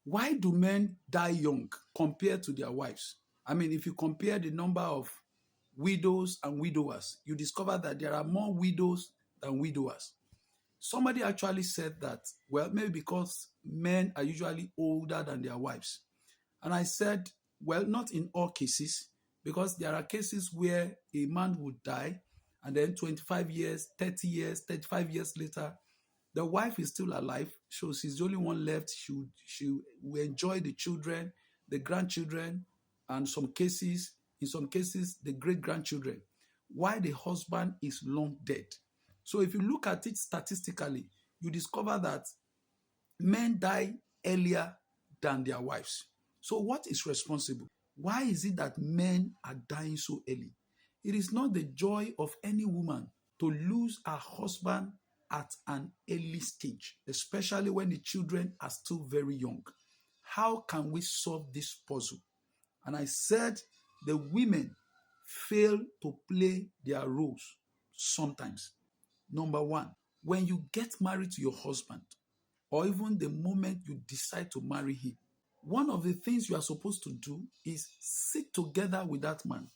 Why do men die young compared to their wives? I mean, if you compare the number of widows and widowers, you discover that there are more widows than widowers. Somebody actually said that, well, maybe because men are usually older than their wives. And I said, well, not in all cases, because there are cases where a man would die and then 25 years, 30 years, 35 years later, the wife is still alive. So she's the only one left. She will enjoy the children, the grandchildren, and in some cases, the great grandchildren, while the husband is long dead. So if you look at it statistically, you discover that men die earlier than their wives. So what is responsible? Why is it that men are dying so early? It is not the joy of any woman to lose her husband at an early stage, especially when the children are still very young. How can we solve this puzzle? And I said the women fail to play their roles sometimes. Number one, when you get married to your husband, or even the moment you decide to marry him, one of the things you are supposed to do is sit together with that man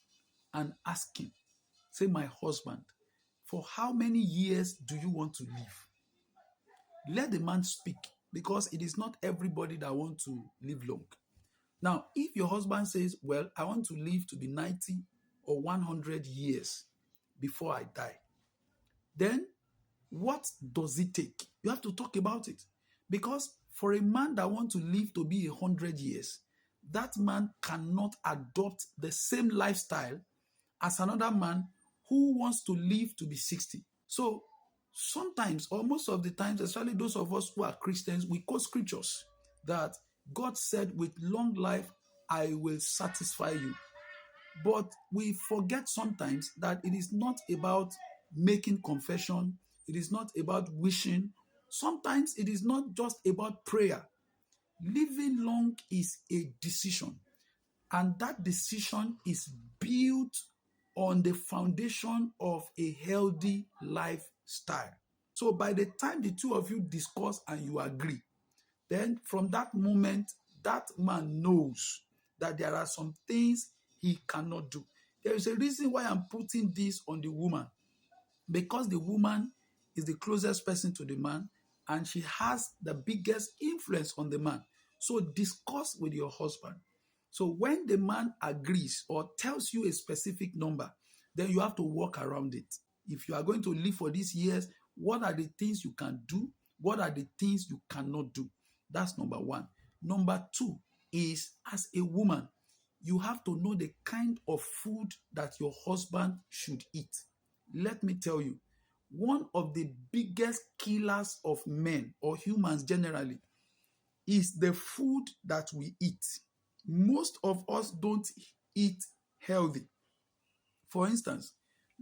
and ask him, say, my husband, for how many years do you want to live? Let the man speak, because it is not everybody that wants to live long. Now, if your husband says, well, I want to live to be 90 or 100 years before I die, then what does it take? You have to talk about it. Because for a man that wants to live to be 100 years, that man cannot adopt the same lifestyle as another man who wants to live to be 60. So sometimes, or most of the times, especially those of us who are Christians, we quote scriptures that God said, with long life, I will satisfy you. But we forget sometimes that it is not about making confession. It is not about wishing. Sometimes it is not just about prayer. Living long is a decision. And that decision is built on the foundation of a healthy lifestyle. So by the time the two of you discuss and you agree, then from that moment, that man knows that there are some things he cannot do. There is a reason why I'm putting this on the woman, because the woman is the closest person to the man and she has the biggest influence on the man. So discuss with your husband. So when the man agrees or tells you a specific number, then you have to work around it. If you are going to live for these years, what are the things you can do? What are the things you cannot do? That's number one. Number two is, as a woman, you have to know the kind of food that your husband should eat. Let me tell you, one of the biggest killers of men or humans generally is the food that we eat. Most of us don't eat healthy. For instance,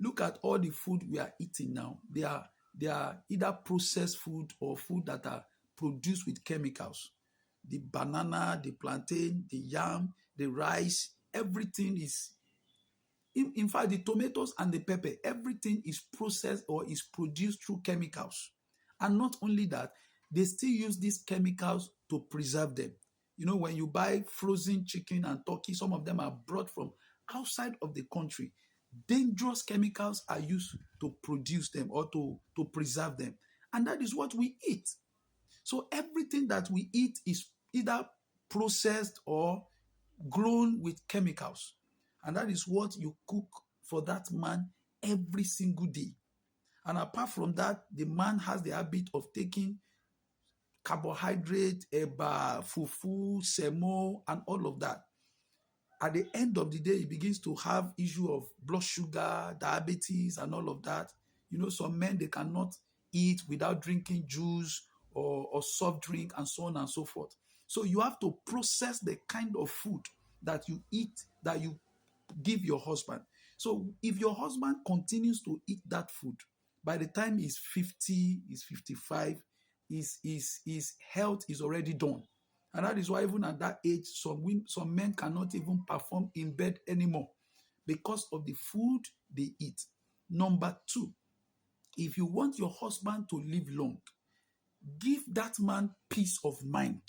look at all the food we are eating now. They are either processed food or food that are produced with chemicals. The banana, the plantain, the yam, the rice, everything is, in fact, the tomatoes and the pepper, everything is processed or is produced through chemicals. And not only that, they still use these chemicals to preserve them. You know, when you buy frozen chicken and turkey, some of them are brought from outside of the country. Dangerous chemicals are used to produce them or to preserve them. And that is what we eat. So everything that we eat is either processed or grown with chemicals. And that is what you cook for that man every single day. And apart from that, the man has the habit of taking carbohydrate, eba, fufu, semo, and all of that. At the end of the day, he begins to have issue of blood sugar, diabetes, and all of that. You know, some men, they cannot eat without drinking juice or soft drink and so on and so forth. So you have to process the kind of food that you eat, that you give your husband. So if your husband continues to eat that food, by the time he's 50, he's 55, his health is already done. And that is why even at that age, some men cannot even perform in bed anymore because of the food they eat. Number two, if you want your husband to live long, give that man peace of mind.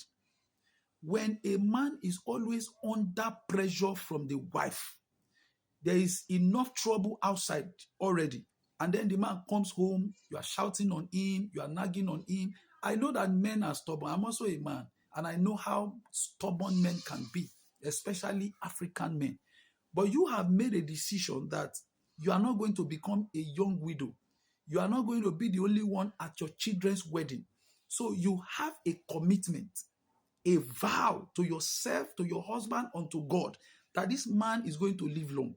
When a man is always under pressure from the wife, there is enough trouble outside already. And then the man comes home, you are shouting on him, you are nagging on him. I know that men are stubborn. I'm also a man, and I know how stubborn men can be, especially African men. But you have made a decision that you are not going to become a young widow. You are not going to be the only one at your children's wedding. So you have a commitment, a vow to yourself, to your husband, unto God, that this man is going to live long.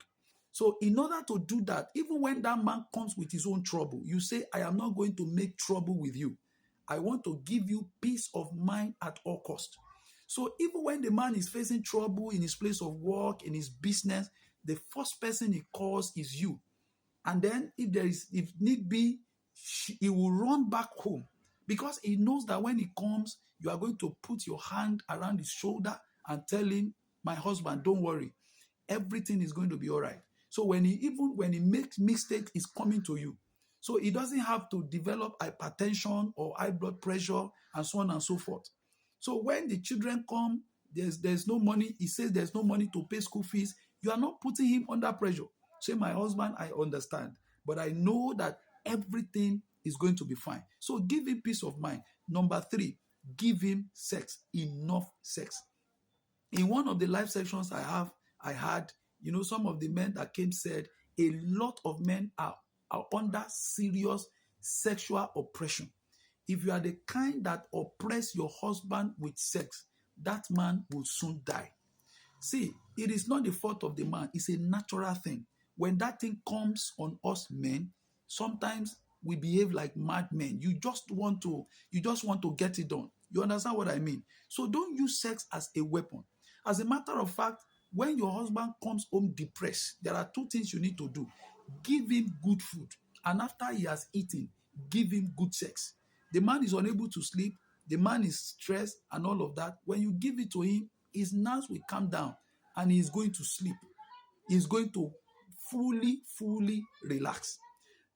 So in order to do that, even when that man comes with his own trouble, you say, I am not going to make trouble with you. I want to give you peace of mind at all cost. So even when the man is facing trouble in his place of work, in his business, the first person he calls is you. And then if need be, he will run back home, because he knows that when he comes, you are going to put your hand around his shoulder and tell him, my husband, don't worry. Everything is going to be all right. So when he makes mistakes, he's coming to you. So he doesn't have to develop hypertension or high blood pressure and so on and so forth. So when the children come, there's no money. He says there's no money to pay school fees. You are not putting him under pressure. Say, my husband, I understand, but I know that everything is going to be fine. So give him peace of mind. Number 3, give him sex, enough sex. In one of the live sections I had, some of the men that came said a lot of men are under serious sexual oppression. If you are the kind that oppress your husband with sex, that man will soon die. See, it is not the fault of the man. It's a natural thing. When that thing comes on us men, sometimes we behave like madmen. You just want to get it done. You understand what I mean? So don't use sex as a weapon. As a matter of fact, when your husband comes home depressed, there are 2 things you need to do. Give him good food. And after he has eaten, give him good sex. The man is unable to sleep. The man is stressed and all of that. When you give it to him, his nerves will calm down and he's going to sleep. He's going to fully relax.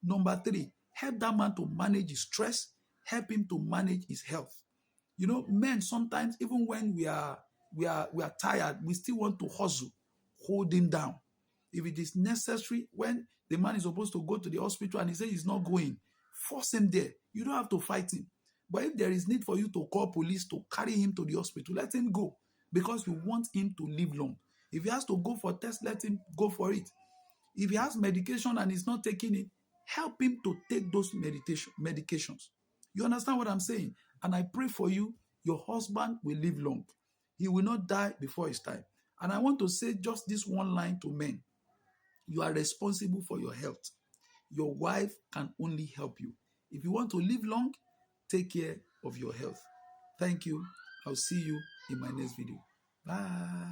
Number 3, help that man to manage his stress. Help him to manage his health. Men sometimes, even when we are tired, we still want to hustle. Hold him down. If it is necessary, when the man is supposed to go to the hospital and he says he's not going, force him there. You don't have to fight him. But if there is need for you to call police to carry him to the hospital, let him go, because you want him to live long. If he has to go for tests, let him go for it. If he has medication and he's not taking it, help him to take those medications. You understand what I'm saying? And I pray for you, your husband will live long. He will not die before his time. And I want to say just this one line to men. You are responsible for your health. Your wife can only help you. If you want to live long, take care of your health. Thank you. I'll see you in my next video. Bye.